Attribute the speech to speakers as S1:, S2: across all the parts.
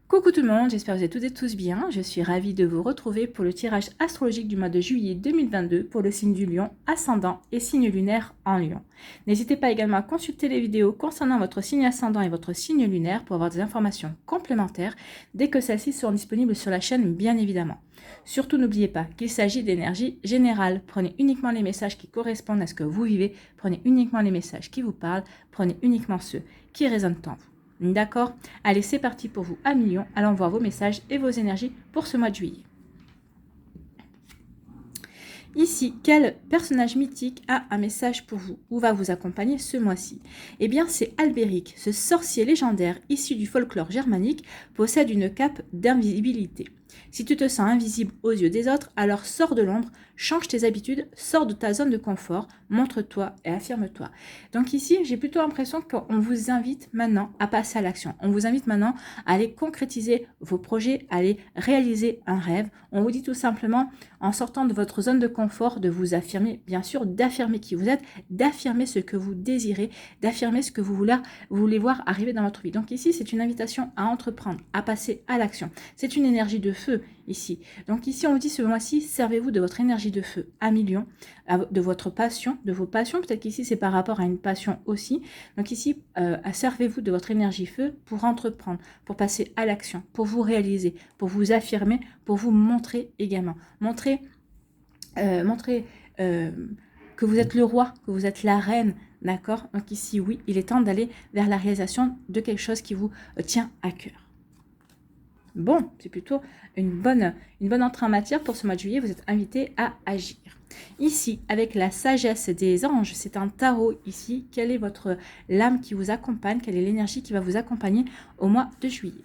S1: Coucou tout le monde, j'espère que vous êtes toutes et tous bien. Je suis ravie de vous retrouver pour le tirage astrologique du mois de juillet 2022 pour le signe du Lion, ascendant et signe lunaire en Lion. N'hésitez pas également à consulter les vidéos concernant votre signe ascendant et votre signe lunaire pour avoir des informations complémentaires dès que celles-ci seront disponibles sur la chaîne, bien évidemment. Surtout n'oubliez pas qu'il s'agit d'énergie générale. Prenez uniquement les messages qui correspondent à ce que vous vivez, prenez uniquement les messages qui vous parlent, prenez uniquement ceux qui résonnent en vous. D'accord? Allez, c'est parti pour vous à millions. Allons voir vos messages et vos énergies pour ce mois de juillet. Ici, quel personnage mythique a un message pour vous ou va vous accompagner ce mois-ci? Eh bien, c'est Albéric, ce sorcier légendaire issu du folklore germanique, possède une cape d'invisibilité. Si tu te sens invisible aux yeux des autres, alors sors de l'ombre, change tes habitudes, sors de ta zone de confort, montre-toi et affirme-toi. Donc ici, j'ai plutôt l'impression qu'on vous invite maintenant à passer à l'action. On vous invite maintenant à aller concrétiser vos projets, à aller réaliser un rêve. On vous dit tout simplement, en sortant de votre zone de confort, de vous affirmer, bien sûr, d'affirmer qui vous êtes, d'affirmer ce que vous désirez, d'affirmer ce que vous voulez voir arriver dans votre vie. Donc ici, c'est une invitation à entreprendre, à passer à l'action. C'est une énergie de feu ici. Donc ici, on vous dit ce mois-ci, servez-vous de votre énergie de feu à millions, de votre passion, de vos passions. Peut-être qu'ici, c'est par rapport à une passion aussi. Donc ici, servez-vous de votre énergie feu pour entreprendre, pour passer à l'action, pour vous réaliser, pour vous affirmer, pour vous montrer également. Montrer que vous êtes le roi, que vous êtes la reine, d'accord? Donc ici, oui, il est temps d'aller vers la réalisation de quelque chose qui vous tient à cœur. Bon, c'est plutôt une bonne entrée en matière pour ce mois de juillet. Vous êtes invité à agir. Ici, avec la sagesse des anges, c'est un tarot ici. Quelle est votre lame qui vous accompagne? Quelle est l'énergie qui va vous accompagner au mois de juillet?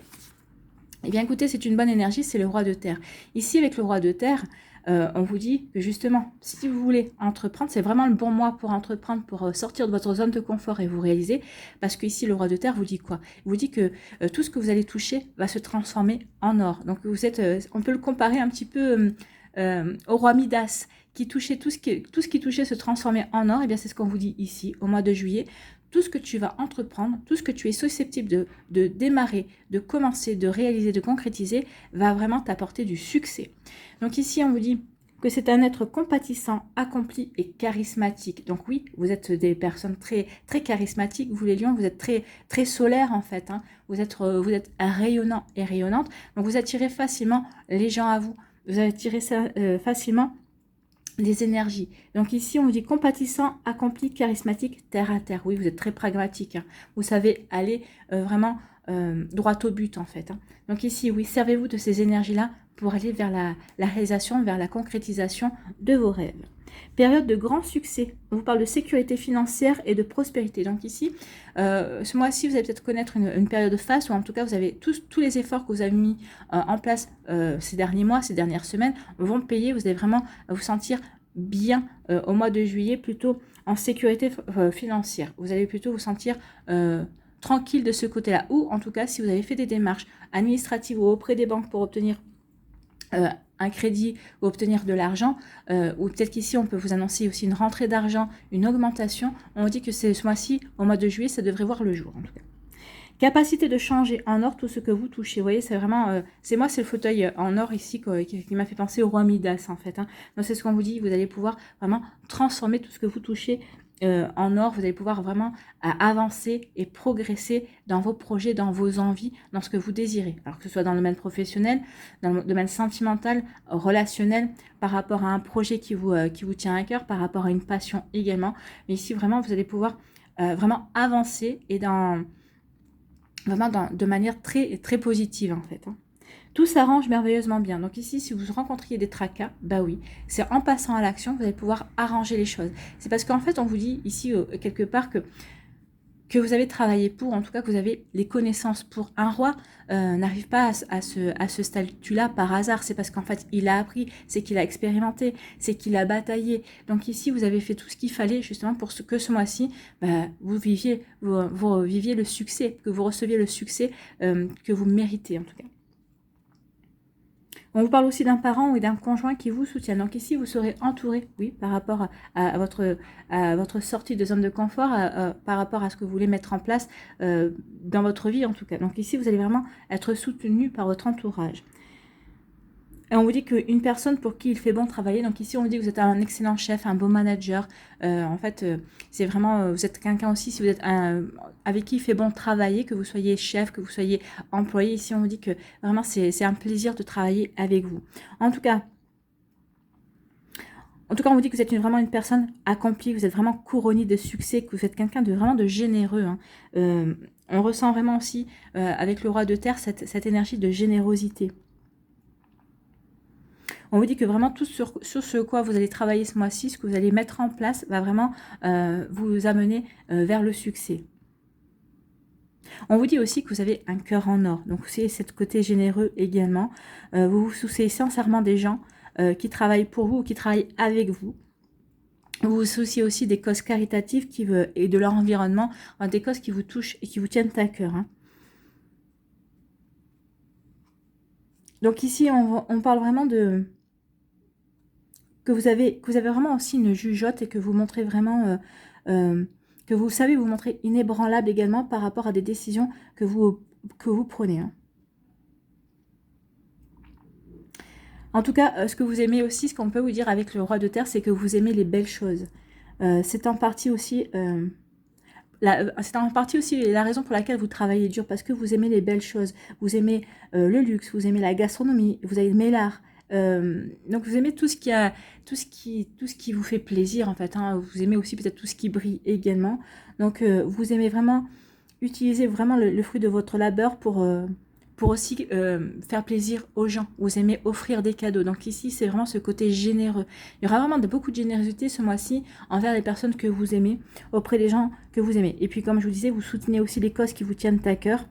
S1: Eh bien, écoutez, c'est une bonne énergie, c'est le roi de terre. Ici, avec le roi de terre, on vous dit que justement, si vous voulez entreprendre, c'est vraiment le bon mois pour entreprendre, pour sortir de votre zone de confort et vous réaliser. Parce que ici, le roi de terre vous dit quoi? Il vous dit que tout ce que vous allez toucher va se transformer en or. Donc, vous êtes, on peut le comparer un petit peu au roi Midas, qui touchait tout ce qui touchait se transformait en or. Et bien, c'est ce qu'on vous dit ici, au mois de juillet. Tout ce que tu vas entreprendre, tout ce que tu es susceptible de démarrer, de commencer, de réaliser, de concrétiser, va vraiment t'apporter du succès. Donc ici, on vous dit que c'est un être compatissant, accompli et charismatique. Donc oui, vous êtes des personnes très, très charismatiques. Vous les lions, vous êtes très, très solaires en fait. Hein. Vous êtes rayonnant et rayonnante. Donc vous attirez facilement les gens à vous. Vous attirez facilement les énergies. Donc ici, on vous dit compatissant, accompli, charismatique, terre à terre. Oui, vous êtes très pragmatique. Hein. Vous savez aller vraiment droit au but, en fait. Hein. Donc ici, oui, servez-vous de ces énergies-là pour aller vers la réalisation, vers la concrétisation de vos rêves. Période de grand succès. On vous parle de sécurité financière et de prospérité. Donc ici, ce mois-ci, vous allez peut-être connaître une période de phase, ou en tout cas, vous avez tous les efforts que vous avez mis en place ces derniers mois, ces dernières semaines, vont payer. Vous allez vraiment vous sentir bien au mois de juillet, plutôt en sécurité financière. Vous allez plutôt vous sentir tranquille de ce côté-là. Ou en tout cas, si vous avez fait des démarches administratives ou auprès des banques pour obtenir un crédit ou obtenir de l'argent, ou peut-être qu'ici on peut vous annoncer aussi une rentrée d'argent, une augmentation, on vous dit que ce mois-ci, au mois de juillet, ça devrait voir le jour en tout cas. Capacité de changer en or tout ce que vous touchez. Vous voyez, c'est vraiment... c'est le fauteuil en or ici qui m'a fait penser au roi Midas en fait. Hein. Donc c'est ce qu'on vous dit, vous allez pouvoir vraiment transformer tout ce que vous touchez en or. Vous allez pouvoir vraiment avancer et progresser dans vos projets, dans vos envies, dans ce que vous désirez. Alors que ce soit dans le domaine professionnel, dans le domaine sentimental, relationnel, par rapport à un projet qui vous tient à cœur, par rapport à une passion également. Mais ici, vraiment, vous allez pouvoir vraiment avancer et de manière très, très positive en fait. Hein. Tout s'arrange merveilleusement bien. Donc ici, si vous rencontriez des tracas, bah oui, c'est en passant à l'action que vous allez pouvoir arranger les choses. C'est parce qu'en fait, on vous dit ici, quelque part, que vous avez travaillé pour, en tout cas que vous avez les connaissances pour. Un roi n'arrive pas à ce statut-là par hasard, c'est parce qu'en fait il a appris, c'est qu'il a expérimenté, c'est qu'il a bataillé. Donc ici vous avez fait tout ce qu'il fallait justement pour que ce mois-ci, vous viviez le succès, que vous receviez le succès que vous méritez en tout cas. On vous parle aussi d'un parent ou d'un conjoint qui vous soutient. Donc ici, vous serez entouré, oui, par rapport à votre sortie de zone de confort, par rapport à ce que vous voulez mettre en place dans votre vie en tout cas. Donc ici, vous allez vraiment être soutenu par votre entourage. Et on vous dit qu'une personne pour qui il fait bon travailler, donc ici on vous dit que vous êtes un excellent chef, un beau manager, en fait c'est vraiment, vous êtes quelqu'un aussi, si vous êtes avec qui il fait bon travailler, que vous soyez chef, que vous soyez employé, ici on vous dit que vraiment c'est un plaisir de travailler avec vous. En tout cas, on vous dit que vous êtes vraiment une personne accomplie, que vous êtes vraiment couronné de succès, que vous êtes quelqu'un de vraiment de généreux. Hein. On ressent vraiment aussi, avec le roi de terre, cette énergie de générosité. On vous dit que vraiment tout sur ce quoi vous allez travailler ce mois-ci, ce que vous allez mettre en place, va vraiment vous amener vers le succès. On vous dit aussi que vous avez un cœur en or. Donc, c'est ce côté généreux également. Vous vous souciez sincèrement des gens qui travaillent pour vous ou qui travaillent avec vous. Vous vous souciez aussi des causes caritatives et de leur environnement, des causes qui vous touchent et qui vous tiennent à cœur. Hein. Donc ici, on parle vraiment de... que vous avez vraiment aussi une jugeote et que vous montrez vraiment... que vous savez vous montrer inébranlable également par rapport à des décisions que vous prenez. Hein. En tout cas, ce que vous aimez aussi, ce qu'on peut vous dire avec le roi de terre, c'est que vous aimez les belles choses. C'est en partie aussi... c'est en partie aussi la raison pour laquelle vous travaillez dur, parce que vous aimez les belles choses. Vous aimez le luxe, vous aimez la gastronomie, vous aimez l'art. Donc vous aimez tout ce qui vous fait plaisir en fait. Hein. Vous aimez aussi peut-être tout ce qui brille également. Donc vous aimez vraiment utiliser vraiment le fruit de votre labeur pour aussi faire plaisir aux gens. Vous aimez offrir des cadeaux. Donc ici, c'est vraiment ce côté généreux. Il y aura vraiment beaucoup de générosité ce mois-ci envers les personnes que vous aimez, auprès des gens que vous aimez. Et puis, comme je vous disais, vous soutenez aussi les causes qui vous tiennent à cœur.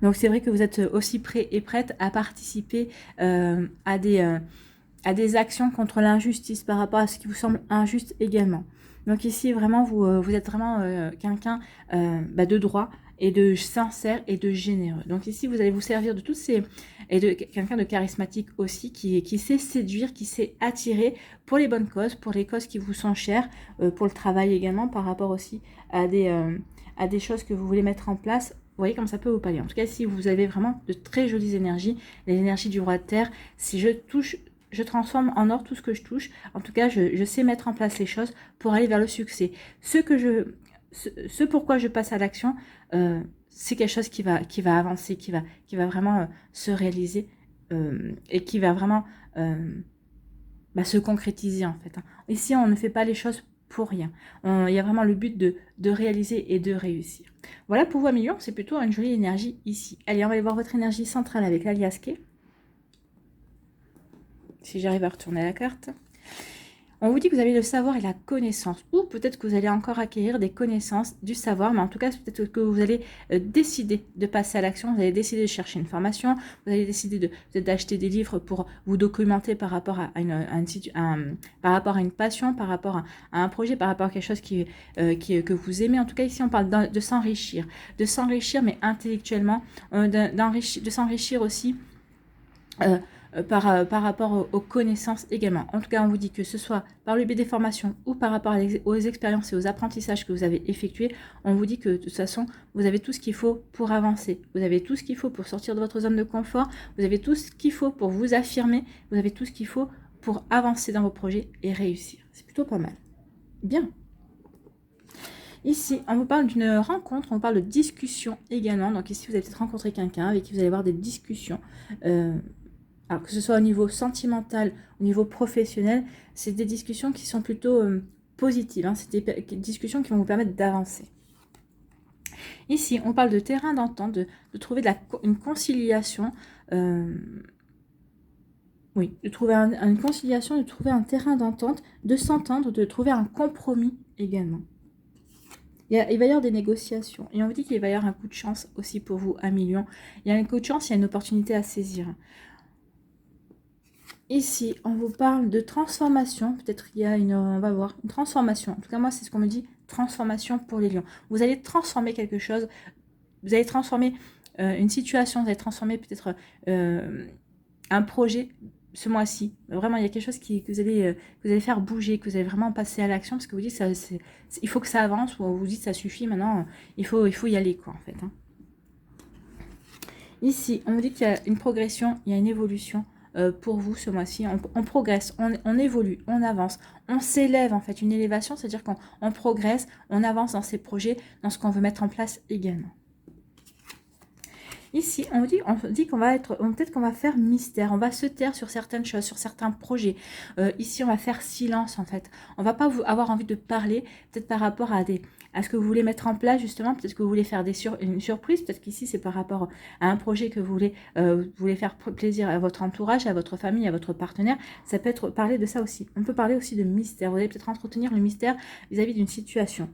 S1: Donc, c'est vrai que vous êtes aussi prêt et prête à participer à des actions contre l'injustice par rapport à ce qui vous semble injuste également. Donc ici, vraiment, vous êtes vraiment quelqu'un de droit et de sincère et de généreux. Donc ici, vous allez vous servir de tous ces... et de quelqu'un de charismatique aussi, qui sait séduire, qui sait attirer pour les bonnes causes, pour les causes qui vous sont chères, pour le travail également, par rapport aussi à des choses que vous voulez mettre en place. Vous voyez comme ça peut vous parler. En tout cas, si vous avez vraiment de très jolies énergies, les énergies du roi de terre, si je transforme en or tout ce que je touche. En tout cas, je sais mettre en place les choses pour aller vers le succès. Ce pourquoi je passe à l'action, c'est quelque chose qui va avancer, qui va vraiment se réaliser et qui va vraiment se concrétiser en fait. Hein. Ici, on ne fait pas les choses pour rien. Il y a vraiment le but de réaliser et de réussir. Voilà pour vous, amis lions, c'est plutôt une jolie énergie ici. Allez, on va aller voir votre énergie centrale avec l'alias K. Si j'arrive à retourner la carte. On vous dit que vous avez le savoir et la connaissance. Ou peut-être que vous allez encore acquérir des connaissances, du savoir. Mais en tout cas, c'est peut-être que vous allez décider de passer à l'action. Vous allez décider de chercher une formation. Vous allez décider d'acheter des livres pour vous documenter par rapport à par rapport à une passion, par rapport à un projet, par rapport à quelque chose que vous aimez. En tout cas, ici, on parle de s'enrichir. De s'enrichir, mais intellectuellement. De s'enrichir aussi... par rapport aux connaissances également. En tout cas, on vous dit que ce soit par le biais des formations ou par rapport aux expériences et aux apprentissages que vous avez effectués, on vous dit que de toute façon, vous avez tout ce qu'il faut pour avancer. Vous avez tout ce qu'il faut pour sortir de votre zone de confort. Vous avez tout ce qu'il faut pour vous affirmer. Vous avez tout ce qu'il faut pour avancer dans vos projets et réussir. C'est plutôt pas mal. Bien. Ici, on vous parle d'une rencontre, on parle de discussion également. Donc ici, vous allez peut-être rencontrer quelqu'un avec qui vous allez avoir des discussions. Alors que ce soit au niveau sentimental, au niveau professionnel, c'est des discussions qui sont plutôt positives. Hein. C'est des discussions qui vont vous permettre d'avancer. Ici, on parle de terrain d'entente, de trouver une conciliation. Oui, de trouver une conciliation, de trouver un terrain d'entente, de s'entendre, de trouver un compromis également. Il va y avoir des négociations. Et on vous dit qu'il va y avoir un coup de chance aussi pour vous, amis lions. Il y a un coup de chance, il y a une opportunité à saisir. Ici, on vous parle de transformation. Peut-être qu'il y a on va voir, une transformation. En tout cas, moi, c'est ce qu'on me dit, transformation pour les lions. Vous allez transformer quelque chose. Vous allez transformer une situation. Vous allez transformer peut-être un projet ce mois-ci. Vraiment, il y a quelque chose que vous allez faire bouger, que vous allez vraiment passer à l'action, parce que vous dites ça, il faut que ça avance, ou vous dites ça suffit maintenant, il faut y aller, quoi, en fait. Hein. Ici, on vous dit qu'il y a une progression, il y a une évolution pour vous ce mois-ci. On progresse, on évolue, on avance, on s'élève, en fait. Une élévation, c'est-à-dire qu'on progresse, on avance dans ses projets, dans ce qu'on veut mettre en place également. Ici, on dit qu'on va être, peut-être qu'on va faire mystère, on va se taire sur certaines choses, sur certains projets. Ici, on va faire silence, en fait. On va pas avoir envie de parler, peut-être par rapport à ce que vous voulez mettre en place, justement. Peut-être que vous voulez faire une surprise. Peut-être qu'ici, c'est par rapport à un projet que vous voulez faire plaisir à votre entourage, à votre famille, à votre partenaire. Ça peut être parler de ça aussi. On peut parler aussi de mystère. Vous allez peut-être entretenir le mystère vis-à-vis d'une situation.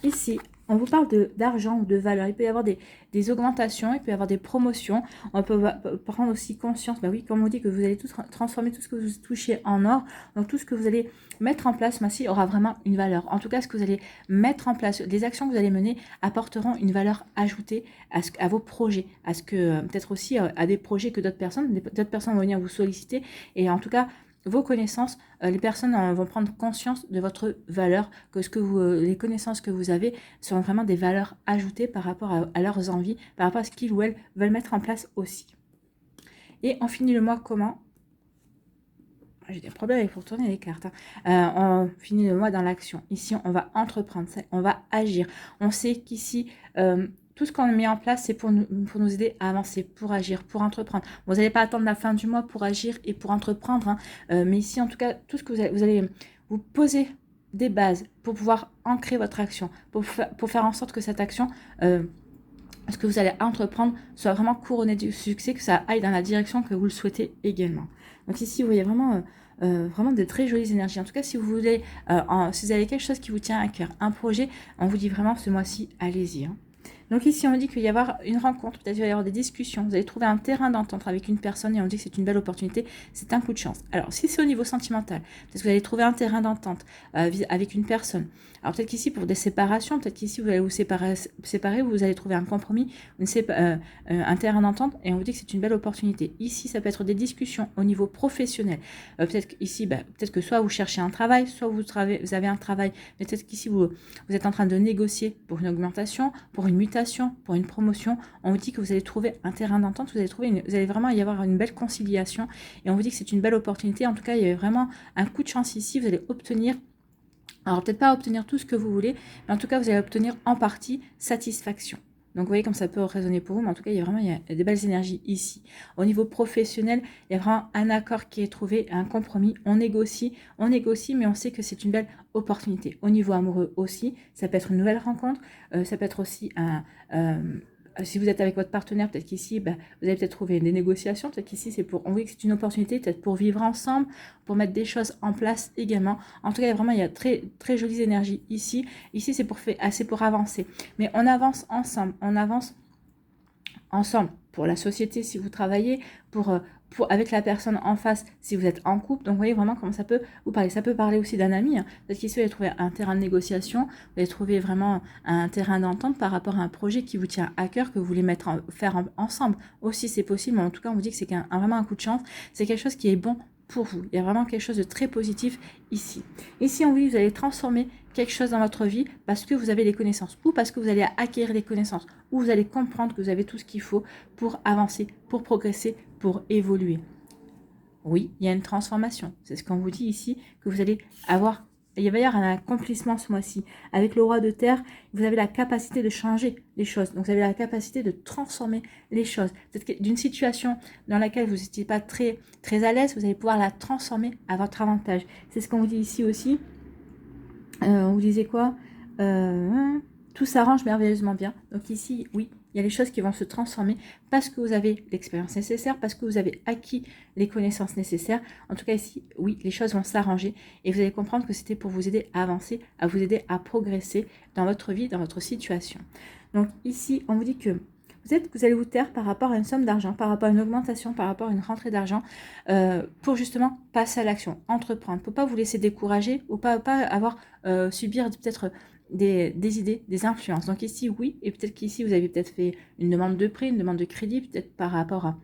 S1: Ici, on vous parle d'argent ou de valeur. Il peut y avoir des augmentations, il peut y avoir des promotions. On peut prendre aussi conscience, bah oui, comme on dit, que vous allez transformer tout ce que vous touchez en or. Donc tout ce que vous allez mettre en place, ici, aura vraiment une valeur. En tout cas, ce que vous allez mettre en place, les actions que vous allez mener apporteront une valeur ajoutée à vos projets. À ce que, peut-être aussi à des projets que d'autres personnes vont venir vous solliciter. Et en tout cas, vos connaissances, les personnes vont prendre conscience de votre valeur, que les connaissances que vous avez sont vraiment des valeurs ajoutées par rapport à leurs envies, par rapport à ce qu'ils ou elles veulent mettre en place aussi. Et on finit le mois comment? J'ai des problèmes avec pour tourner les cartes. Hein. On finit le mois dans l'action. Ici, on va entreprendre, on va agir. On sait qu'ici, tout ce qu'on met en place, c'est pour nous aider à avancer, pour agir, pour entreprendre. Bon, vous n'allez pas attendre la fin du mois pour agir et pour entreprendre. Hein. Mais ici, en tout cas, tout ce que vous allez vous poser des bases pour pouvoir ancrer votre action, pour faire en sorte que cette action... ce que vous allez entreprendre soit vraiment couronné du succès, que ça aille dans la direction que vous le souhaitez également. Donc ici, vous voyez vraiment, vraiment de très jolies énergies. En tout cas, si vous voulez, si vous avez quelque chose qui vous tient à cœur, un projet, on vous dit vraiment ce mois-ci, allez-y. Hein. Donc ici, on dit qu'il va y avoir une rencontre, peut-être qu'il va y avoir des discussions, vous allez trouver un terrain d'entente avec une personne et on dit que c'est une belle opportunité, c'est un coup de chance. Alors, si c'est au niveau sentimental, peut-être que vous allez trouver un terrain d'entente avec une personne. Alors peut-être qu'ici, pour des séparations, peut-être qu'ici, vous allez vous séparer, vous allez trouver un compromis, un terrain d'entente et on vous dit que c'est une belle opportunité. Ici, ça peut être des discussions au niveau professionnel. Peut-être qu'ici, peut-être que soit vous cherchez un travail, soit vous avez un travail, mais peut-être qu'ici, vous êtes en train de négocier pour une augmentation, pour une mutation, pour une promotion. On vous dit que vous allez trouver un terrain d'entente, vous allez vraiment y avoir une belle conciliation et on vous dit que c'est une belle opportunité. En tout cas, il y a vraiment un coup de chance ici, vous allez obtenir, alors peut-être pas obtenir tout ce que vous voulez, mais en tout cas, vous allez obtenir en partie satisfaction. Donc vous voyez comme ça peut résonner pour vous, mais en tout cas, il y a des belles énergies ici. Au niveau professionnel, il y a vraiment un accord qui est trouvé, un compromis. On négocie, mais on sait que c'est une belle opportunité. Au niveau amoureux aussi, ça peut être une nouvelle rencontre, ça peut être aussi si vous êtes avec votre partenaire, peut-être qu'ici, vous allez peut-être trouver des négociations. Peut-être qu'ici, on voit que c'est une opportunité, peut-être pour vivre ensemble, pour mettre des choses en place également. En tout cas, vraiment, il y a très, très jolies énergies ici. Ici, c'est pour avancer. Mais on avance ensemble. On avance ensemble pour la société si vous travaillez, avec la personne en face si vous êtes en couple. Donc vous voyez vraiment comment ça peut vous parler. Ça peut parler aussi d'un ami. Hein. Peut-être qu'ici vous allez trouver un terrain de négociation, vous allez trouver vraiment un terrain d'entente par rapport à un projet qui vous tient à cœur, que vous voulez faire ensemble. Aussi c'est possible, mais en tout cas on vous dit que c'est vraiment un coup de chance. C'est quelque chose qui est bon pour vous. Il y a vraiment quelque chose de très positif ici. Ici on vous dit que vous allez transformer quelque chose dans votre vie parce que vous avez des connaissances ou parce que vous allez acquérir des connaissances ou vous allez comprendre que vous avez tout ce qu'il faut pour avancer, pour progresser, pour évoluer. Oui, il y a une transformation. C'est ce qu'on vous dit ici, que vous allez avoir. Il va y avoir un accomplissement ce mois-ci. Avec le roi de terre, vous avez la capacité de changer les choses. Donc, vous avez la capacité de transformer les choses. Peut-être d'une situation dans laquelle vous n'étiez pas très, très à l'aise, vous allez pouvoir la transformer à votre avantage. C'est ce qu'on vous dit ici aussi. On vous disait quoi? Tout s'arrange merveilleusement bien. Donc ici, oui, il y a les choses qui vont se transformer parce que vous avez l'expérience nécessaire, parce que vous avez acquis les connaissances nécessaires. En tout cas ici, oui, les choses vont s'arranger et vous allez comprendre que c'était pour vous aider à avancer, à vous aider à progresser dans votre vie, dans votre situation. Donc ici, on vous dit que peut-être que vous allez vous taire par rapport à une somme d'argent, par rapport à une augmentation, par rapport à une rentrée d'argent, pour justement passer à l'action, entreprendre. Il ne faut pas vous laisser décourager ou pas avoir subir peut-être des idées, des influences. Donc ici, oui, et peut-être qu'ici, vous avez peut-être fait une demande de prêt, une demande de crédit, peut-être par rapport à...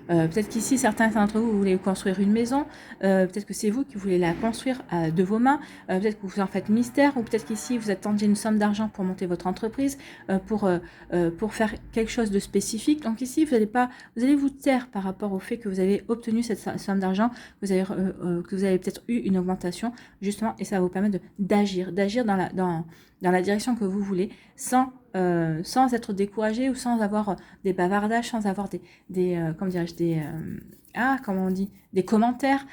S1: peut-être qu'ici, certains d'entre vous, vous voulez construire une maison, peut-être que c'est vous qui voulez la construire de vos mains, peut-être que vous en faites mystère, ou peut-être qu'ici, vous attendez une somme d'argent pour monter votre entreprise, pour faire quelque chose de spécifique. Donc ici, vous allez vous taire par rapport au fait que vous avez obtenu cette somme d'argent, que vous avez peut-être eu une augmentation, justement, et ça va vous permettre d'agir dans la direction que vous voulez, sans être découragé ou sans avoir des bavardages, sans avoir comment dirais-je, comment on dit, des commentaires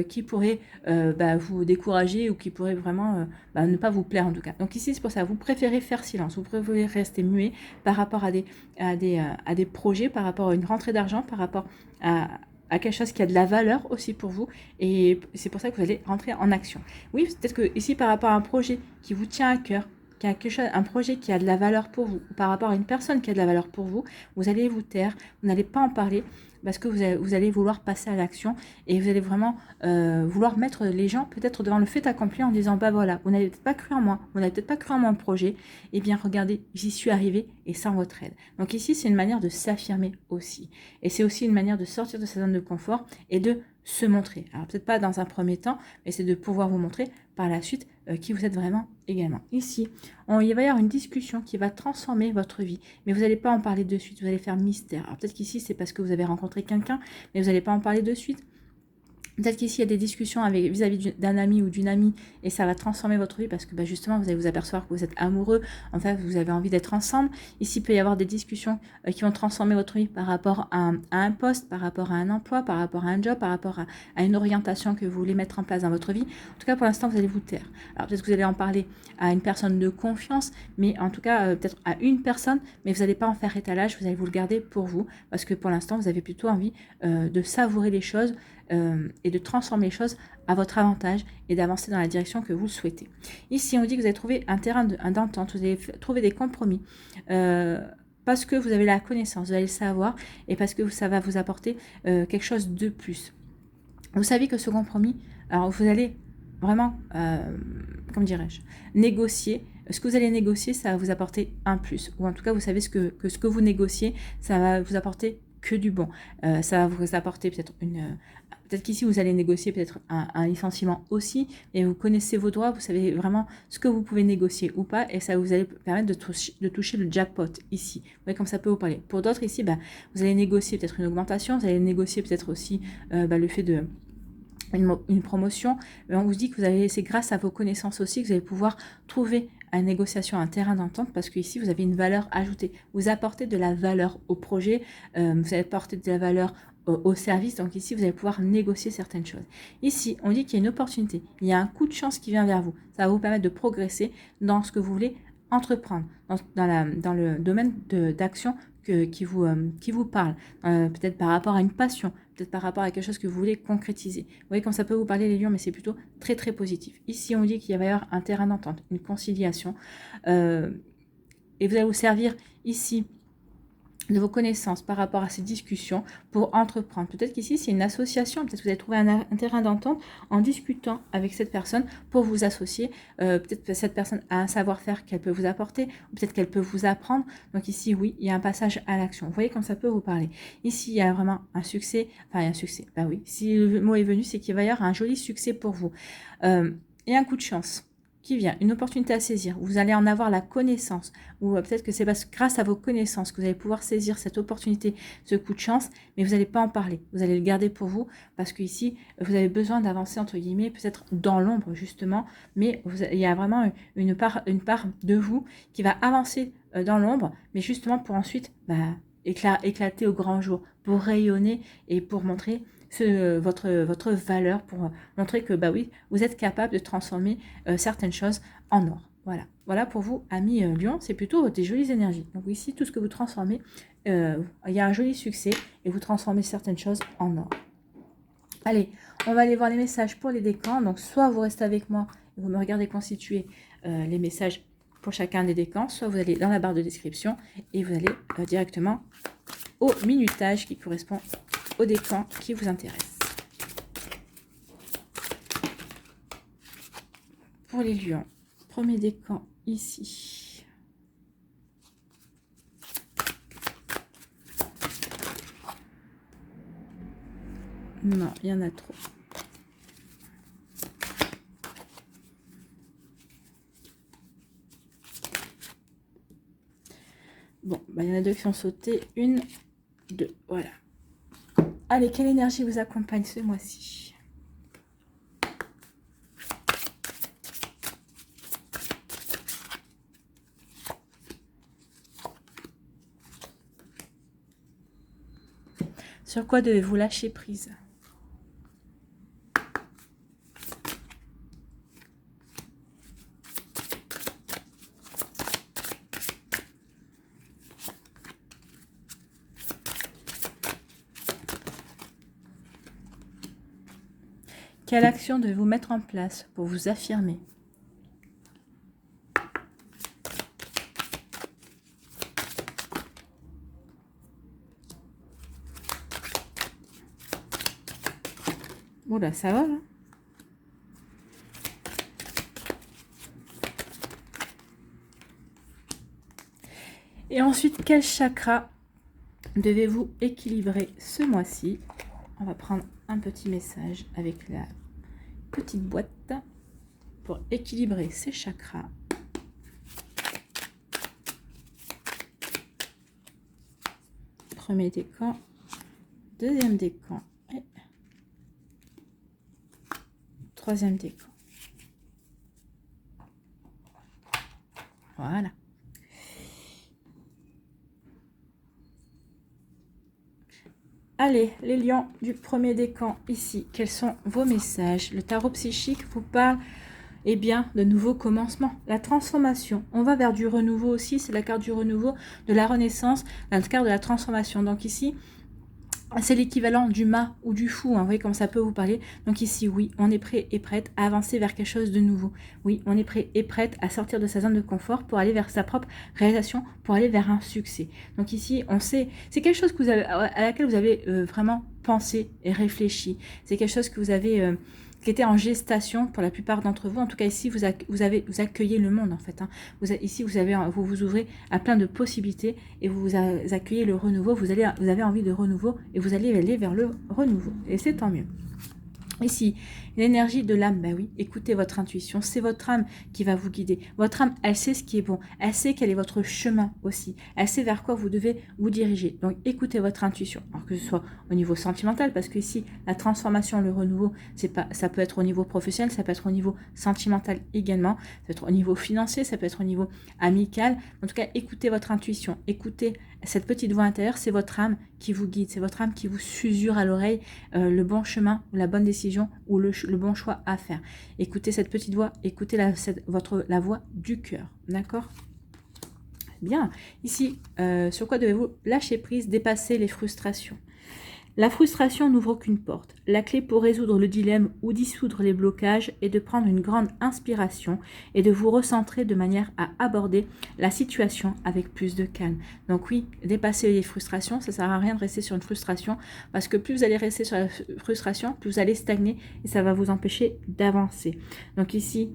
S1: qui pourraient vous décourager ou qui pourraient vraiment ne pas vous plaire en tout cas. Donc ici, c'est pour ça, vous préférez faire silence, vous préférez rester muet par rapport à des projets, par rapport à une rentrée d'argent, par rapport à quelque chose qui a de la valeur aussi pour vous, et c'est pour ça que vous allez rentrer en action. Oui, peut-être que ici, par rapport à un projet qui vous tient à cœur, qui a quelque chose, un projet qui a de la valeur pour vous, ou par rapport à une personne qui a de la valeur pour vous, vous allez vous taire, vous n'allez pas en parler, parce que vous allez vouloir passer à l'action, et vous allez vraiment vouloir mettre les gens peut-être devant le fait accompli en disant, bah voilà, vous n'avez peut-être pas cru en moi, vous n'avez peut-être pas cru en mon projet, et bien regardez, j'y suis arrivé, et sans votre aide. Donc ici, c'est une manière de s'affirmer aussi, et c'est aussi une manière de sortir de sa zone de confort, et de se montrer. Alors peut-être pas dans un premier temps, mais c'est de pouvoir vous montrer par la suite qui vous êtes vraiment également. Ici, il va y avoir une discussion qui va transformer votre vie, mais vous n'allez pas en parler de suite, vous allez faire mystère. Alors peut-être qu'ici, c'est parce que vous avez rencontré quelqu'un, mais vous n'allez pas en parler de suite. Peut-être qu'ici, il y a des discussions vis-à-vis d'un ami ou d'une amie, et ça va transformer votre vie parce que justement, vous allez vous apercevoir que vous êtes amoureux, en fait, vous avez envie d'être ensemble. Ici, il peut y avoir des discussions qui vont transformer votre vie par rapport à un poste, par rapport à un emploi, par rapport à un job, par rapport à une orientation que vous voulez mettre en place dans votre vie. En tout cas, pour l'instant, vous allez vous taire. Alors, peut-être que vous allez en parler à une personne de confiance, mais en tout cas, peut-être à une personne, mais vous n'allez pas en faire étalage, vous allez vous le garder pour vous, parce que pour l'instant, vous avez plutôt envie de savourer les choses, et de transformer les choses à votre avantage et d'avancer dans la direction que vous souhaitez. Ici, on dit que vous allez trouver un terrain d'entente, vous allez trouver des compromis parce que vous avez la connaissance, vous allez le savoir et parce que ça va vous apporter quelque chose de plus. Vous savez que ce compromis, alors vous allez vraiment, comment dirais-je, négocier. Ce que vous allez négocier, ça va vous apporter un plus. Ou en tout cas, vous savez que ce que vous négociez, ça va vous apporter que du bon. Ça va vous apporter peut-être peut-être qu'ici, vous allez négocier peut-être un licenciement aussi, et vous connaissez vos droits, vous savez vraiment ce que vous pouvez négocier ou pas, et ça vous allez permettre de toucher le jackpot ici. Vous voyez comme ça peut vous parler. Pour d'autres ici, vous allez négocier peut-être une augmentation, vous allez négocier peut-être aussi le fait de une promotion. Mais on vous dit que c'est grâce à vos connaissances aussi que vous allez pouvoir trouver à une négociation un terrain d'entente, parce que ici vous avez une valeur ajoutée. Vous apportez de la valeur au projet, vous allez apporter de la valeur au service, donc ici vous allez pouvoir négocier certaines choses. Ici on dit qu'il y a une opportunité, il y a un coup de chance qui vient vers vous, ça va vous permettre de progresser dans ce que vous voulez entreprendre, dans le domaine d'action qui vous parle, peut-être par rapport à une passion, peut-être par rapport à quelque chose que vous voulez concrétiser. Vous voyez comme ça peut vous parler les lions, mais c'est plutôt très très positif. Ici on dit qu'il va y avoir un terrain d'entente, une conciliation, et vous allez vous servir ici de vos connaissances par rapport à ces discussions pour entreprendre. Peut-être qu'ici, c'est une association, peut-être que vous allez trouver un terrain d'entente en discutant avec cette personne pour vous associer. Peut-être que cette personne a un savoir-faire qu'elle peut vous apporter, ou peut-être qu'elle peut vous apprendre. Donc ici, oui, il y a un passage à l'action. Vous voyez comme ça peut vous parler. Ici, il y a vraiment un succès, enfin un succès, oui, si le mot est venu, c'est qu'il va y avoir un joli succès pour vous. Et un coup de chance qui vient, une opportunité à saisir, vous allez en avoir la connaissance, ou peut-être que c'est grâce à vos connaissances que vous allez pouvoir saisir cette opportunité, ce coup de chance, mais vous n'allez pas en parler, vous allez le garder pour vous, parce que ici, vous avez besoin d'avancer, entre guillemets, peut-être dans l'ombre, justement, mais il y a vraiment une part de vous qui va avancer dans l'ombre, mais justement pour ensuite éclater au grand jour, pour rayonner et pour montrer votre valeur, pour montrer que oui, vous êtes capable de transformer certaines choses en or. Voilà pour vous, amis Lion, c'est plutôt des jolies énergies. Donc ici, tout ce que vous transformez, il y a un joli succès et vous transformez certaines choses en or. Allez, on va aller voir les messages pour les décans. Donc soit vous restez avec moi et vous me regardez constituer les messages pour chacun des décans, soit vous allez dans la barre de description et vous allez directement au minutage qui correspond au décan qui vous intéresse. Pour les lions, Premier décan ici. Non, il y en a trop. Bon, bah, il y en a deux qui sont sautés. Une, deux, voilà. Allez, quelle énergie vous accompagne ce mois-ci? Sur quoi devez-vous lâcher prise? Quelle action devez-vous mettre en place pour vous affirmer? Oula, ça va là? Et ensuite, quel chakra devez-vous équilibrer ce mois-ci? On va prendre un petit message avec la petite boîte pour équilibrer ces chakras. Premier décan, deuxième décan et troisième décan. Voilà. Allez, les lions du premier décan ici, quels sont vos messages? Le tarot psychique vous parle, eh bien, de nouveaux commencements, la transformation. On va vers du renouveau aussi, c'est la carte du renouveau, de la renaissance, la carte de la transformation. Donc ici, c'est l'équivalent du mât ou du fou, hein. Vous voyez comme ça peut vous parler. Donc ici, oui, on est prêt et prête à avancer vers quelque chose de nouveau. Oui, on est prêt et prête à sortir de sa zone de confort pour aller vers sa propre réalisation, pour aller vers un succès. Donc ici, on sait, c'est quelque chose que vous avez, à laquelle vous avez vraiment pensé et réfléchi. C'est quelque chose que vous avez... qui était en gestation pour la plupart d'entre vous. En tout cas, ici, vous accueillez le monde, en fait. Hein. Ici, vous vous ouvrez à plein de possibilités et vous accueillez le renouveau. Vous avez envie de renouveau et vous allez aller vers le renouveau. Et c'est tant mieux. Ici, l'énergie de l'âme, ben oui, écoutez votre intuition, c'est votre âme qui va vous guider. Votre âme, elle sait ce qui est bon, elle sait quel est votre chemin aussi, elle sait vers quoi vous devez vous diriger. Donc écoutez votre intuition, alors que ce soit au niveau sentimental, parce que ici, la transformation, le renouveau, ça peut être au niveau professionnel, ça peut être au niveau sentimental également, ça peut être au niveau financier, ça peut être au niveau amical. En tout cas, écoutez votre intuition, écoutez cette petite voix intérieure, c'est votre âme qui vous guide, c'est votre âme qui vous susurre à l'oreille le bon chemin ou la bonne décision ou le bon choix à faire. Écoutez cette petite voix, écoutez la voix du cœur, d'accord? Bien, ici, sur quoi devez-vous lâcher prise, dépasser les frustrations? La frustration n'ouvre aucune porte. La clé pour résoudre le dilemme ou dissoudre les blocages est de prendre une grande inspiration et de vous recentrer de manière à aborder la situation avec plus de calme. Donc oui, dépasser les frustrations, ça ne sert à rien de rester sur une frustration parce que plus vous allez rester sur la frustration, plus vous allez stagner et ça va vous empêcher d'avancer. Donc ici,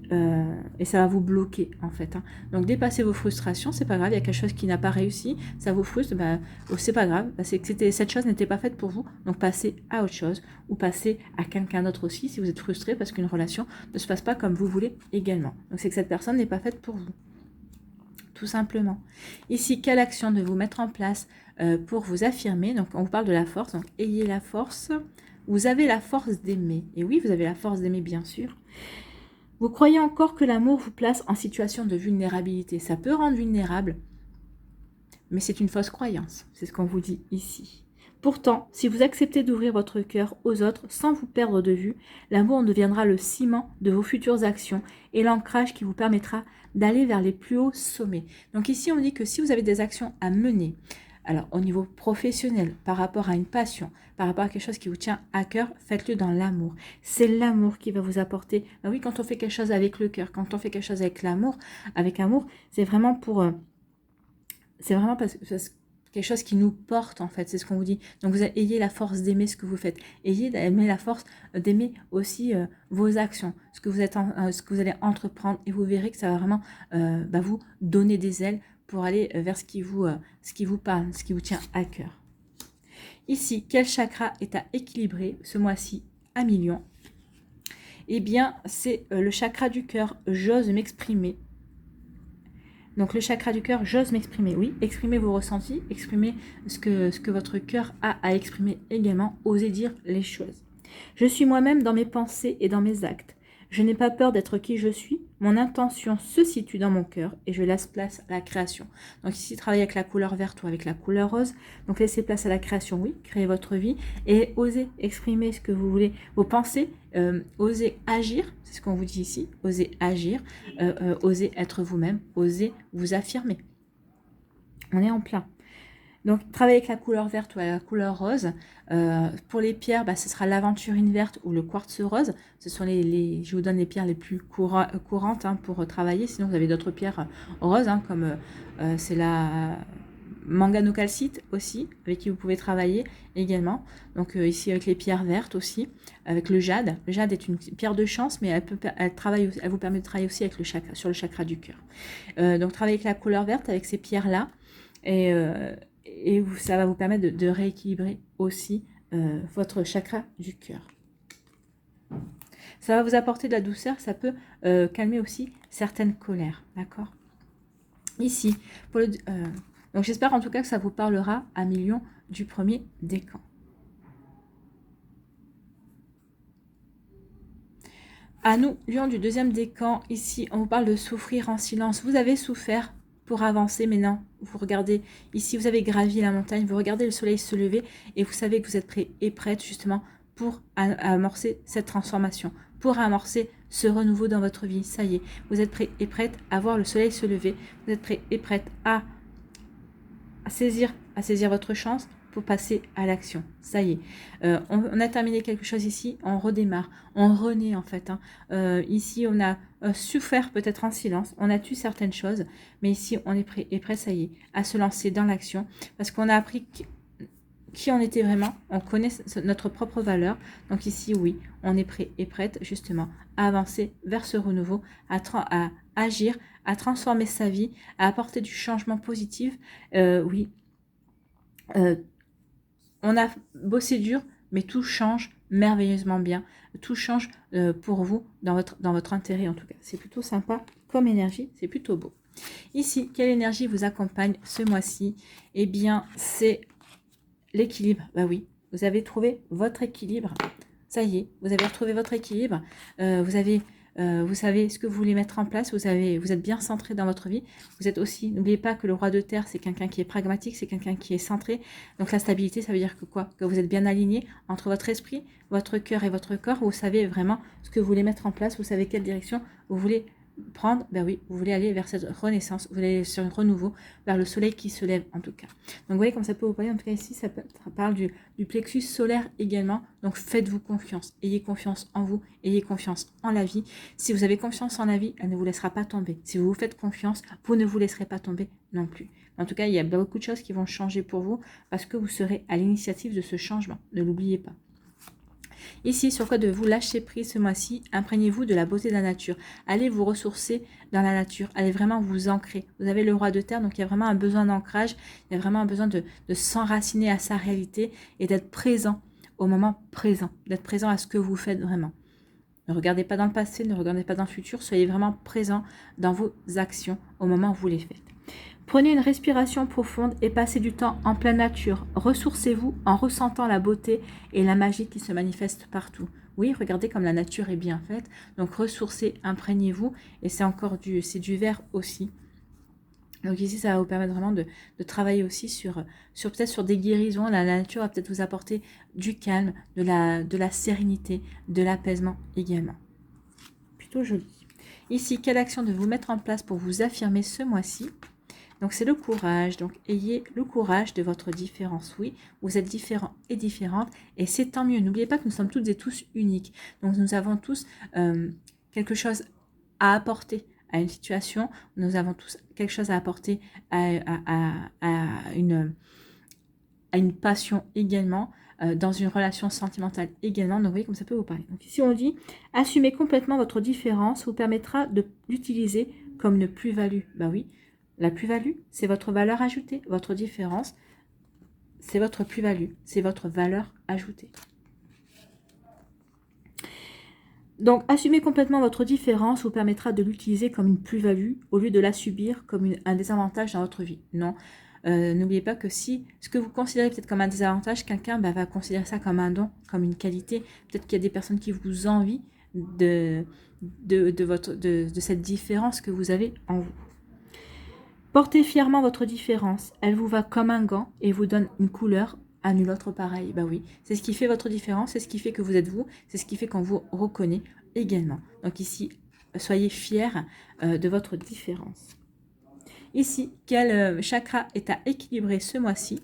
S1: et ça va vous bloquer en fait. Hein. Donc dépassez vos frustrations, c'est pas grave, il y a quelque chose qui n'a pas réussi, ça vous frustre, c'est pas grave, parce que cette chose n'était pas faite pour vous. Donc passez à autre chose ou passez à quelqu'un d'autre aussi si vous êtes frustré parce qu'une relation ne se passe pas comme vous voulez également. Donc c'est que cette personne n'est pas faite pour vous. Tout simplement. Ici, quelle action de vous mettre en place pour vous affirmer? Donc on vous parle de la force, donc ayez la force. Vous avez la force d'aimer. Et oui, vous avez la force d'aimer bien sûr. Vous croyez encore que l'amour vous place en situation de vulnérabilité. Ça peut rendre vulnérable, mais c'est une fausse croyance. C'est ce qu'on vous dit ici. Pourtant, si vous acceptez d'ouvrir votre cœur aux autres sans vous perdre de vue, l'amour deviendra le ciment de vos futures actions et l'ancrage qui vous permettra d'aller vers les plus hauts sommets. Donc ici, on dit que si vous avez des actions à mener, alors au niveau professionnel, par rapport à une passion, par rapport à quelque chose qui vous tient à cœur, faites-le dans l'amour. C'est l'amour qui va vous apporter. Ben oui, quand on fait quelque chose avec le cœur, quand on fait quelque chose avec l'amour, avec amour, c'est vraiment pour... c'est vraiment parce que quelque chose qui nous porte en fait, c'est ce qu'on vous dit. Donc vous ayez la force d'aimer ce que vous faites, ayez d'aimer la force d'aimer aussi vos actions, ce que vous êtes ce que vous allez entreprendre, et vous verrez que ça va vraiment vous donner des ailes pour aller vers ce qui vous parle, ce qui vous tient à cœur. Ici, quel chakra est à équilibrer ce mois-ci à million? Eh bien, c'est le chakra du cœur, j'ose m'exprimer. Donc le chakra du cœur, j'ose m'exprimer, oui, exprimez vos ressentis, exprimez ce que votre cœur a à exprimer également, osez dire les choses. Je suis moi-même dans mes pensées et dans mes actes. Je n'ai pas peur d'être qui je suis. Mon intention se situe dans mon cœur et je laisse place à la création. Donc ici, travaillez avec la couleur verte ou avec la couleur rose. Donc laissez place à la création, oui, créez votre vie et osez exprimer ce que vous voulez, vos pensées, osez agir, c'est ce qu'on vous dit ici, osez agir, osez être vous-même, osez vous affirmer. On est en plein. Donc, travaillez avec la couleur verte ou la couleur rose. Pour les pierres, ce sera l'aventurine verte ou le quartz rose. Ce sont je vous donne les pierres les plus courantes pour travailler. Sinon, vous avez d'autres pierres roses, comme c'est la manganocalcite aussi, avec qui vous pouvez travailler également. Donc, ici, avec les pierres vertes aussi, avec le jade. Le jade est une pierre de chance, mais elle vous permet de travailler aussi avec sur le chakra du cœur. Donc, travaillez avec la couleur verte, avec ces pierres-là. Et ça va vous permettre de rééquilibrer aussi votre chakra du cœur. Ça va vous apporter de la douceur, ça peut calmer aussi certaines colères, d'accord? Ici, donc j'espère en tout cas que ça vous parlera à million du premier décan. À nous, lion du deuxième décan, ici on vous parle de souffrir en silence. Vous avez souffert pour avancer, mais non, vous regardez ici, vous avez gravi la montagne, vous regardez le soleil se lever et vous savez que vous êtes prêt et prête justement pour amorcer cette transformation, pour amorcer ce renouveau dans votre vie. Ça y est, vous êtes prêt et prête à voir le soleil se lever, vous êtes prêt et prête à saisir votre chance pour passer à l'action. Ça y est, on a terminé quelque chose ici, on redémarre, on renaît en fait. Ici, on a souffert peut-être en silence, on a tué certaines choses, mais ici, on est prêt et prêt, ça y est, à se lancer dans l'action, parce qu'on a appris qui on était vraiment, on connaît notre propre valeur. Donc ici, oui, on est prêt et prête justement à avancer vers ce renouveau, à agir, à transformer sa vie, à apporter du changement positif. Oui, on a bossé dur, mais tout change merveilleusement bien. Tout change pour vous, dans votre intérêt en tout cas. C'est plutôt sympa comme énergie, c'est plutôt beau. Ici, quelle énergie vous accompagne ce mois-ci? Eh bien, c'est l'équilibre. Bah oui, vous avez trouvé votre équilibre. Ça y est, vous avez retrouvé votre équilibre. Vous savez ce que vous voulez mettre en place. Vous êtes bien centré dans votre vie. Vous êtes aussi, n'oubliez pas que le roi de terre, c'est quelqu'un qui est pragmatique, c'est quelqu'un qui est centré. Donc la stabilité, ça veut dire que quoi? Que vous êtes bien aligné entre votre esprit, votre cœur et votre corps. Vous savez vraiment ce que vous voulez mettre en place. Vous savez quelle direction vous voulez prendre. Ben oui, vous voulez aller vers cette renaissance, vous voulez aller sur un renouveau, vers le soleil qui se lève en tout cas. Donc vous voyez comme ça peut vous parler, en tout cas ici ça parle du plexus solaire également. Donc faites-vous confiance, ayez confiance en vous, ayez confiance en la vie. Si vous avez confiance en la vie, elle ne vous laissera pas tomber. Si vous vous faites confiance, vous ne vous laisserez pas tomber non plus. En tout cas, il y a beaucoup de choses qui vont changer pour vous parce que vous serez à l'initiative de ce changement, ne l'oubliez pas. Ici, sur quoi de vous lâcher prise ce mois-ci, imprégnez-vous de la beauté de la nature. Allez vous ressourcer dans la nature, allez vraiment vous ancrer. Vous avez le roi de terre, donc il y a vraiment un besoin d'ancrage, il y a vraiment un besoin de s'enraciner à sa réalité et d'être présent au moment présent, d'être présent à ce que vous faites vraiment. Ne regardez pas dans le passé, ne regardez pas dans le futur, soyez vraiment présent dans vos actions au moment où vous les faites. Prenez une respiration profonde et passez du temps en pleine nature. Ressourcez-vous en ressentant la beauté et la magie qui se manifestent partout. Oui, regardez comme la nature est bien faite. Donc ressourcez, imprégnez-vous. Et c'est encore du vert aussi. Donc ici, ça va vous permettre vraiment de travailler aussi peut-être sur des guérisons. La nature va peut-être vous apporter du calme, de la sérénité, de l'apaisement également. Plutôt joli. Ici, quelle action de vous mettre en place pour vous affirmer ce mois-ci? Donc, c'est le courage. Donc, ayez le courage de votre différence. Oui, vous êtes différents et différentes. Et c'est tant mieux. N'oubliez pas que nous sommes toutes et tous uniques. Donc, nous avons tous quelque chose à apporter à une situation. Nous avons tous quelque chose à apporter à une passion également, dans une relation sentimentale également. Donc, vous voyez comme ça peut vous parler. Donc, ici, on dit, assumez complètement votre différence vous permettra de l'utiliser comme une plus-value. Ben oui, la plus-value, c'est votre valeur ajoutée. Votre différence, c'est votre plus-value. C'est votre valeur ajoutée. Donc, assumer complètement votre différence vous permettra de l'utiliser comme une plus-value au lieu de la subir comme un désavantage dans votre vie. Non, n'oubliez pas que si ce que vous considérez peut-être comme un désavantage, quelqu'un va considérer ça comme un don, comme une qualité. Peut-être qu'il y a des personnes qui vous envient de cette différence que vous avez en vous. Portez fièrement votre différence. Elle vous va comme un gant et vous donne une couleur à nul autre pareil. Bah oui, c'est ce qui fait votre différence, c'est ce qui fait que vous êtes vous, c'est ce qui fait qu'on vous reconnaît également. Donc ici, soyez fiers de votre différence. Ici, quel chakra est à équilibrer ce mois-ci?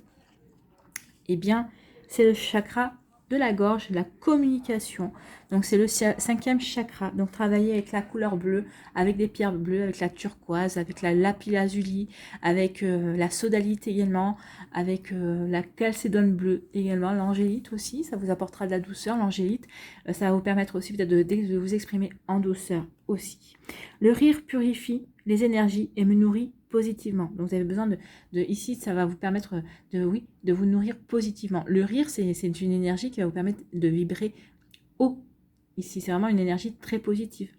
S1: Eh bien, c'est le chakra de la gorge, la communication. Donc, c'est le 5e chakra. Donc, travailler avec la couleur bleue, avec des pierres bleues, avec la turquoise, avec la lapis-lazuli, avec la sodalite également, avec la chalcédone bleue également, l'angélite aussi. Ça vous apportera de la douceur, l'angélite. Ça va vous permettre aussi peut-être de vous exprimer en douceur aussi. Le rire purifie les énergies et me nourrit positivement. Donc, vous avez besoin ici, ça va vous permettre de vous nourrir positivement. Le rire, c'est une énergie qui va vous permettre de vibrer haut. Ici, c'est vraiment une énergie très positive.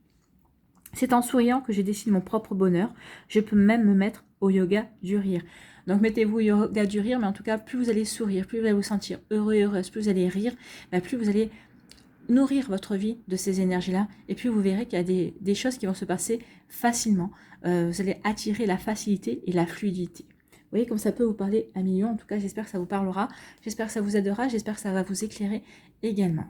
S1: C'est en souriant que je décide mon propre bonheur. Je peux même me mettre au yoga du rire. Donc, mettez-vous au yoga du rire, mais en tout cas, plus vous allez sourire, plus vous allez vous sentir heureux et heureuse, plus vous allez rire, plus vous allez nourrir votre vie de ces énergies-là, et puis vous verrez qu'il y a des choses qui vont se passer facilement. Vous allez attirer la facilité et la fluidité. Vous voyez comme ça peut vous parler à millions. En tout cas, j'espère que ça vous parlera, j'espère que ça vous aidera, j'espère que ça va vous éclairer également.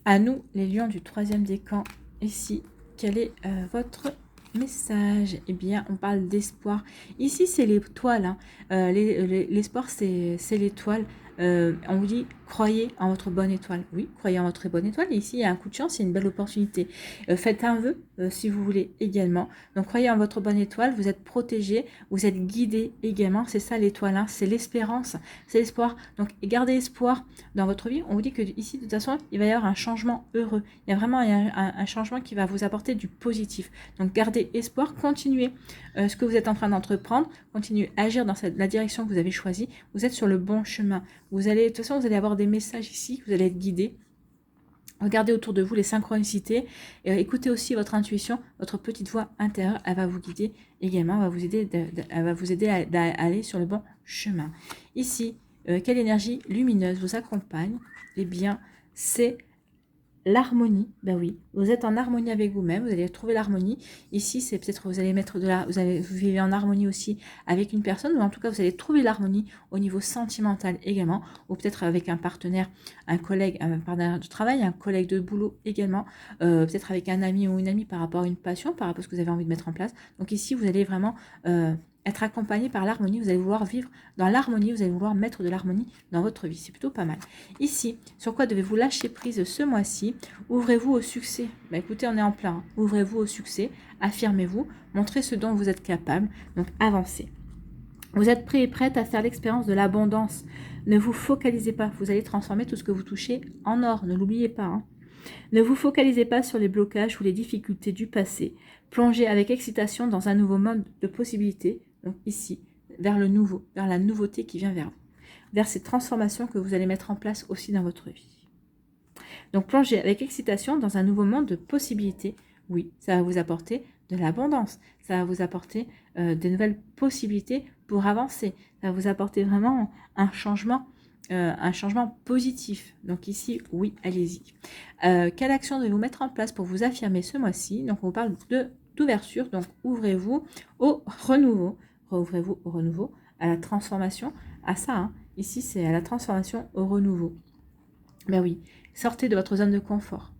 S1: À nous, les lions du 3e décan, ici, quel est votre message? Eh bien, on parle d'espoir. Ici, c'est l'étoile. Hein. L'espoir, c'est l'étoile. On vous dit, croyez en votre bonne étoile. Oui, croyez en votre bonne étoile. Et ici, il y a un coup de chance, il y a une belle opportunité. Faites un vœu, si vous voulez, également. Donc, croyez en votre bonne étoile. Vous êtes protégé, vous êtes guidé également. C'est ça l'étoile, hein. C'est l'espérance, c'est l'espoir. Donc, gardez espoir dans votre vie. On vous dit que ici, de toute façon, il va y avoir un changement heureux. Il y a vraiment un changement qui va vous apporter du positif. Donc, gardez espoir, continuez ce que vous êtes en train d'entreprendre, continuez à agir dans la direction que vous avez choisie. Vous êtes sur le bon chemin. Vous allez, de toute façon, vous allez avoir des messages ici, vous allez être guidé. Regardez autour de vous les synchronicités. Écoutez aussi votre intuition, votre petite voix intérieure. Elle va vous guider également, elle va vous aider à aller sur le bon chemin. Ici, quelle énergie lumineuse vous accompagne? Eh bien, c'est l'harmonie. Ben oui, vous êtes en harmonie avec vous-même, vous allez trouver l'harmonie. Ici, c'est peut-être vous allez mettre vous vivez en harmonie aussi avec une personne, ou en tout cas, vous allez trouver l'harmonie au niveau sentimental également, ou peut-être avec un partenaire, un collègue, un partenaire de travail, un collègue de boulot également, peut-être avec un ami ou une amie par rapport à une passion, par rapport à ce que vous avez envie de mettre en place. Donc ici, vous allez vraiment être accompagné par l'harmonie, vous allez vouloir vivre dans l'harmonie, vous allez vouloir mettre de l'harmonie dans votre vie, c'est plutôt pas mal. Ici, sur quoi devez-vous lâcher prise ce mois-ci? Ouvrez-vous au succès. Bah, écoutez, on est en plein, hein. Ouvrez-vous au succès, affirmez-vous, montrez ce dont vous êtes capable, donc avancez. Vous êtes prêt et prête à faire l'expérience de l'abondance. Ne vous focalisez pas, vous allez transformer tout ce que vous touchez en or, ne l'oubliez pas. Hein. Ne vous focalisez pas sur les blocages ou les difficultés du passé. Plongez avec excitation dans un nouveau mode de possibilités, donc ici, vers le nouveau, vers la nouveauté qui vient vers vous, vers ces transformations que vous allez mettre en place aussi dans votre vie. Donc plongez avec excitation dans un nouveau monde de possibilités. Oui, ça va vous apporter de l'abondance, ça va vous apporter de nouvelles possibilités pour avancer, ça va vous apporter vraiment un changement positif. Donc ici, oui, allez-y. Quelle action devez-vous mettre en place pour vous affirmer ce mois-ci? Donc on vous parle d'ouverture, donc ouvrez-vous au renouveau. Ouvrez-vous au renouveau, à la transformation, à ça. Hein. Ici, c'est à la transformation, au renouveau. Ben oui, sortez de votre zone de confort.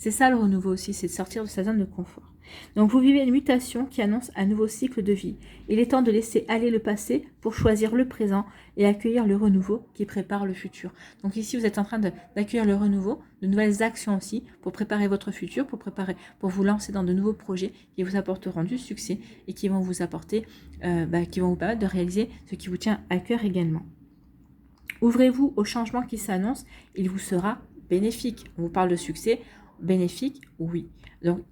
S1: C'est ça le renouveau aussi, c'est de sortir de sa zone de confort. Donc vous vivez une mutation qui annonce un nouveau cycle de vie. Il est temps de laisser aller le passé pour choisir le présent et accueillir le renouveau qui prépare le futur. Donc ici vous êtes en train d'accueillir le renouveau, de nouvelles actions aussi pour préparer votre futur, pour vous lancer dans de nouveaux projets qui vous apporteront du succès et qui vont vous apporter, qui vont vous permettre de réaliser ce qui vous tient à cœur également. Ouvrez-vous au changement qui s'annonce, il vous sera bénéfique. On vous parle de succès, bénéfique, oui. Donc,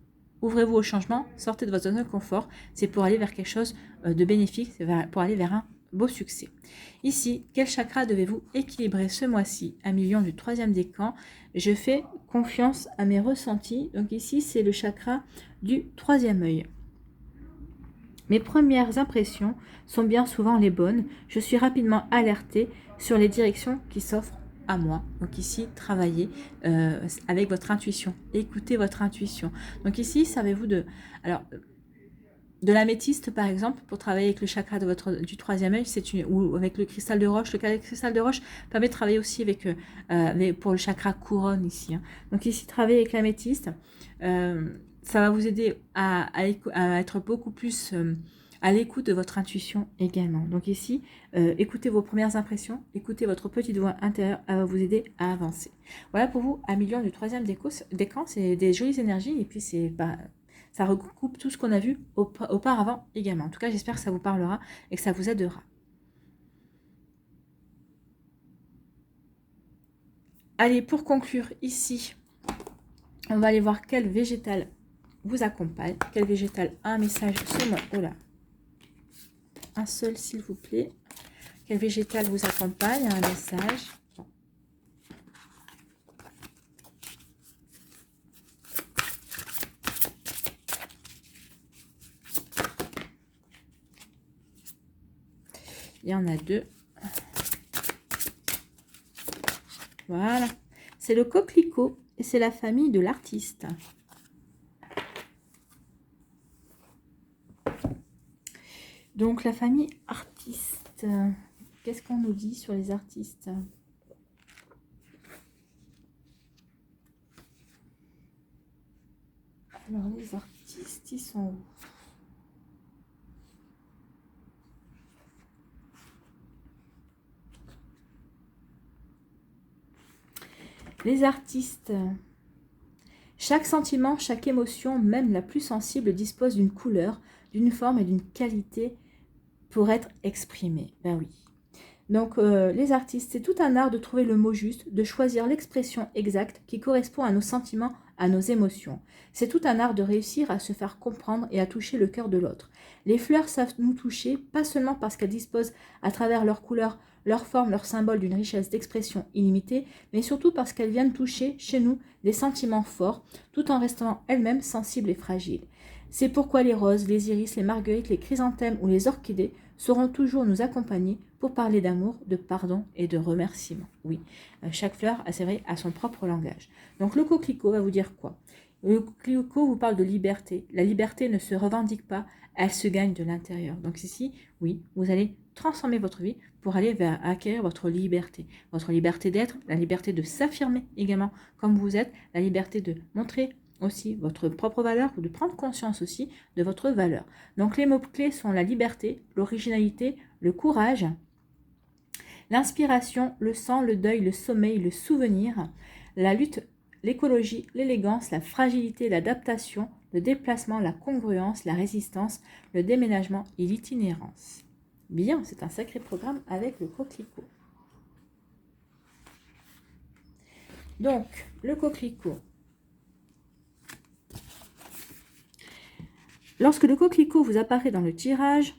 S1: ouvrez-vous au changement, sortez de votre zone de confort, c'est pour aller vers quelque chose de bénéfique, c'est pour aller vers un beau succès. Ici, quel chakra devez-vous équilibrer ce mois-ci? Un million du 3e décan. Je fais confiance à mes ressentis. Donc ici, c'est le chakra du 3e œil. Mes premières impressions sont bien souvent les bonnes. Je suis rapidement alertée sur les directions qui s'offrent à moi. Donc ici, travaillez avec votre intuition. Écoutez votre intuition. Donc ici, savez-vous de l'améthyste, par exemple, pour travailler avec le chakra du 3e œil, ou avec le cristal de roche. Le cristal de roche permet de travailler aussi pour le chakra couronne ici. Hein. Donc ici, travailler avec l'améthyste, ça va vous aider à être beaucoup plus à l'écoute de votre intuition également. Donc ici, écoutez vos premières impressions, écoutez votre petite voix intérieure, elle va vous aider à avancer. Voilà pour vous, un million du 3e décan, c'est des jolies énergies et puis ça regroupe tout ce qu'on a vu auparavant également. En tout cas, j'espère que ça vous parlera et que ça vous aidera. Allez, pour conclure ici, on va aller voir quel végétal vous accompagne. Quel végétal a un message ce mois. Oh là. Un seul, s'il vous plaît. Quel végétal vous accompagne a un message. Il y en a 2. Voilà. C'est le coquelicot et c'est la famille de l'artiste. Donc, la famille artiste. Qu'est-ce qu'on nous dit sur les artistes? Alors, les artistes, ils sont où? Les artistes. Chaque sentiment, chaque émotion, même la plus sensible, dispose d'une couleur, d'une forme et d'une qualité pour être exprimée. Ben oui. Donc, les artistes, c'est tout un art de trouver le mot juste, de choisir l'expression exacte qui correspond à nos sentiments, à nos émotions. C'est tout un art de réussir à se faire comprendre et à toucher le cœur de l'autre. Les fleurs savent nous toucher, pas seulement parce qu'elles disposent, à travers leur couleur, leur forme, leur symbole, d'une richesse d'expression illimitée, mais surtout parce qu'elles viennent toucher, chez nous, des sentiments forts, tout en restant elles-mêmes sensibles et fragiles. C'est pourquoi les roses, les iris, les marguerites, les chrysanthèmes ou les orchidées sauront toujours nous accompagner pour parler d'amour, de pardon et de remerciement. Oui, chaque fleur, c'est vrai, a son propre langage. Donc le coquelicot va vous dire quoi? Le coquelicot vous parle de liberté. La liberté ne se revendique pas, elle se gagne de l'intérieur. Donc ici, oui, vous allez transformer votre vie pour aller vers acquérir votre liberté d'être, la liberté de s'affirmer également comme vous êtes, la liberté de montrer aussi votre propre valeur, ou de prendre conscience aussi de votre valeur. Donc les mots-clés sont la liberté, l'originalité, le courage, l'inspiration, le sang, le deuil, le sommeil, le souvenir, la lutte, l'écologie, l'élégance, la fragilité, l'adaptation, le déplacement, la congruence, la résistance, le déménagement et l'itinérance. Bien, c'est un sacré programme avec le coquelicot. Donc, le coquelicot. Lorsque le coquelicot vous apparaît dans le tirage,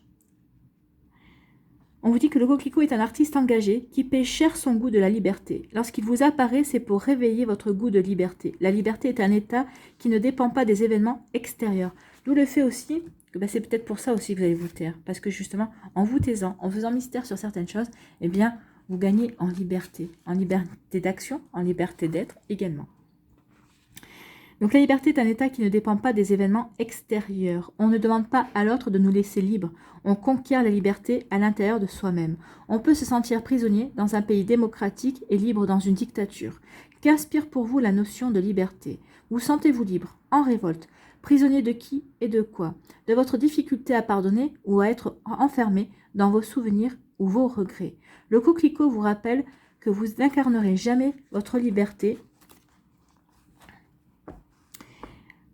S1: on vous dit que le coquelicot est un artiste engagé qui paie cher son goût de la liberté. Lorsqu'il vous apparaît, c'est pour réveiller votre goût de liberté. La liberté est un état qui ne dépend pas des événements extérieurs. D'où le fait aussi que c'est peut-être pour ça aussi que vous allez vous taire. Parce que justement, en vous taisant, en faisant mystère sur certaines choses, eh bien, vous gagnez en liberté d'action, en liberté d'être également. Donc la liberté est un état qui ne dépend pas des événements extérieurs. On ne demande pas à l'autre de nous laisser libres. On conquiert la liberté à l'intérieur de soi-même. On peut se sentir prisonnier dans un pays démocratique et libre dans une dictature. Qu'inspire pour vous la notion de liberté? Vous sentez-vous libre, en révolte, prisonnier de qui et de quoi? De votre difficulté à pardonner ou à être enfermé dans vos souvenirs ou vos regrets. Le coquelicot vous rappelle que vous n'incarnerez jamais votre liberté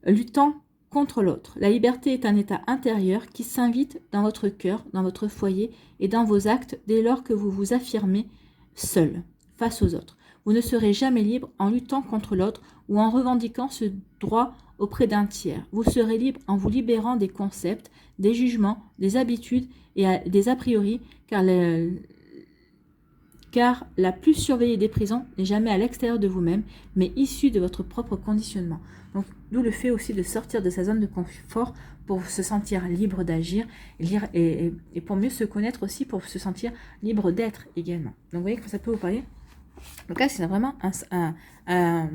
S1: luttant contre l'autre. La liberté est un état intérieur qui s'invite dans votre cœur, dans votre foyer et dans vos actes dès lors que vous vous affirmez seul face aux autres. Vous ne serez jamais libre en luttant contre l'autre ou en revendiquant ce droit auprès d'un tiers. Vous serez libre en vous libérant des concepts, des jugements, des habitudes et des a priori, car la plus surveillée des prisons n'est jamais à l'extérieur de vous-même, mais issue de votre propre conditionnement. Donc, d'où le fait aussi de sortir de sa zone de confort pour se sentir libre d'agir et pour mieux se connaître aussi, pour se sentir libre d'être également. Donc, vous voyez que ça peut vous parler. Donc là, c'est vraiment un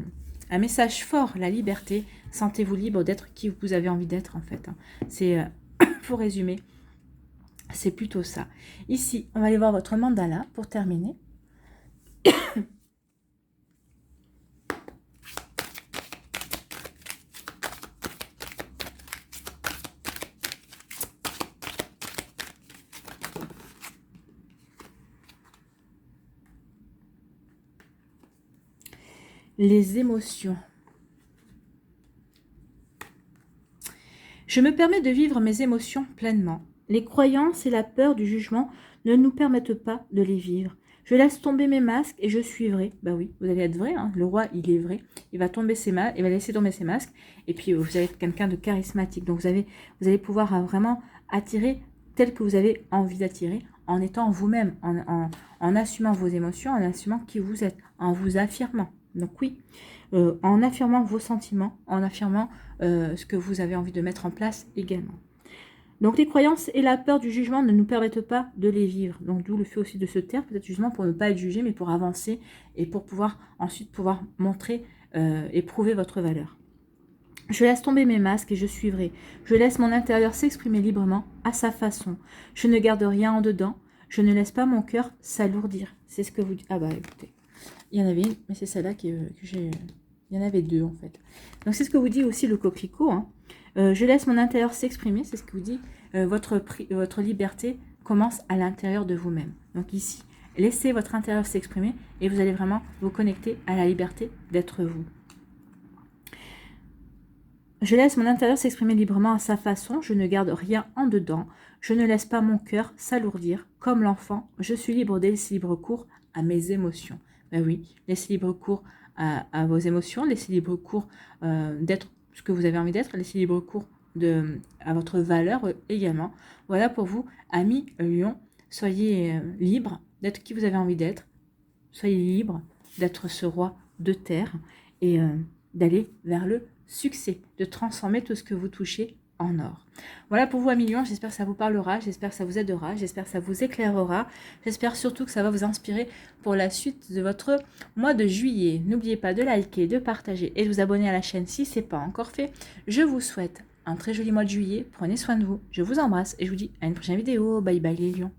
S1: message fort, la liberté. Sentez-vous libre d'être qui vous avez envie d'être, en fait. C'est, pour résumer, c'est plutôt ça. Ici, on va aller voir votre mandala pour terminer. Les émotions. Je me permets de vivre mes émotions pleinement. Les croyances et la peur du jugement ne nous permettent pas de les vivre. Je laisse tomber mes masques et je suis vrai. Bah oui, vous allez être vrai, hein. Le roi, il est vrai. Il va tomber ses masques, il va laisser tomber ses masques. Et puis, vous allez être quelqu'un de charismatique. Donc, vous allez pouvoir vraiment attirer tel que vous avez envie d'attirer en étant vous-même, en assumant vos émotions, en assumant qui vous êtes, en vous affirmant. Donc oui, en affirmant vos sentiments, en affirmant ce que vous avez envie de mettre en place également. Donc les croyances et la peur du jugement ne nous permettent pas de les vivre. Donc d'où le fait aussi de se taire, peut-être justement pour ne pas être jugé, mais pour avancer et pour pouvoir ensuite montrer et prouver votre valeur. Je laisse tomber mes masques et je suis vrai. Je laisse mon intérieur s'exprimer librement à sa façon. Je ne garde rien en dedans. Je ne laisse pas mon cœur s'alourdir. C'est ce que vous dites. Ah bah écoutez, il y en avait une, mais c'est celle-là que j'ai... Il y en avait deux en fait. Donc c'est ce que vous dit aussi le coquelicot. Hein. Je laisse mon intérieur s'exprimer, c'est ce que vous dit. Votre liberté commence à l'intérieur de vous-même. Donc ici, laissez votre intérieur s'exprimer et vous allez vraiment vous connecter à la liberté d'être vous. Je laisse mon intérieur s'exprimer librement à sa façon, je ne garde rien en dedans, je ne laisse pas mon cœur s'alourdir. Comme l'enfant, je suis libre de laisser libre cours à mes émotions. Ben oui, laissez libre cours à vos émotions, laissez libre cours d'être ce que vous avez envie d'être, laissez libre cours à votre valeur également. Voilà pour vous, amis Lion, soyez libres d'être qui vous avez envie d'être, soyez libres d'être ce roi de terre et d'aller vers le succès, de transformer tout ce que vous touchez en or. Voilà pour vous, amis Lion, j'espère que ça vous parlera, j'espère que ça vous aidera, j'espère que ça vous éclairera, j'espère surtout que ça va vous inspirer pour la suite de votre mois de juillet. N'oubliez pas de liker, de partager et de vous abonner à la chaîne si ce n'est pas encore fait. Je vous souhaite un très joli mois de juillet, prenez soin de vous, je vous embrasse et je vous dis à une prochaine vidéo. Bye bye les lions.